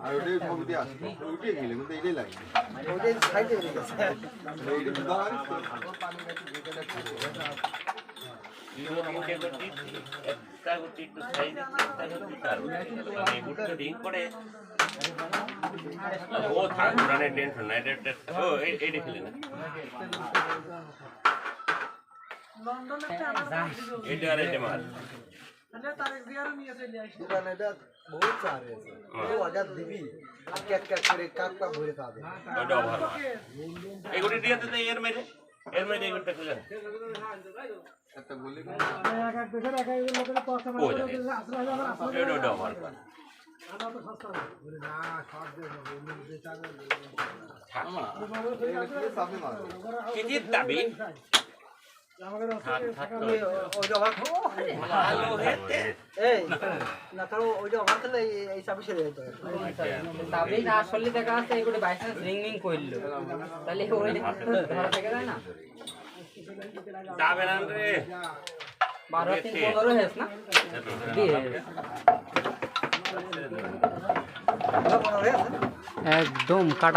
আর ওটাই ছবিতে আসবে উঠে গেলে কিন্তু এটাই লাগে ওটাই সাইডে হয়ে গেছে এইটা দাঁড়ান ও থাক পুরানে টেনশন নাই ও এই দেখলে না এটা আর এটা মাল দোকানে এটা বহুত চার আছে ও হাজার দিবি ক্যাক ক্যাক করে কাক কাক ভরে খাবে ওটা ভালো এগুলি দিয়ে তো এর মেরে এগুলো খুলে একটা বলি ও এটা ভালো কি দাবি ওইটা ভাগ ভালো হেতে এই না কারো ওইটা ভাগ খেলে এই সব ছেড়ে যেত তবে না আসলে দেখা আছে এগুলো বাইসেন্স রিং রিং কইলো তাহলে ওই ধরা থেকে যায় না যাবে না রে 12 3 15 হেস না দিয়ে একদম কাটা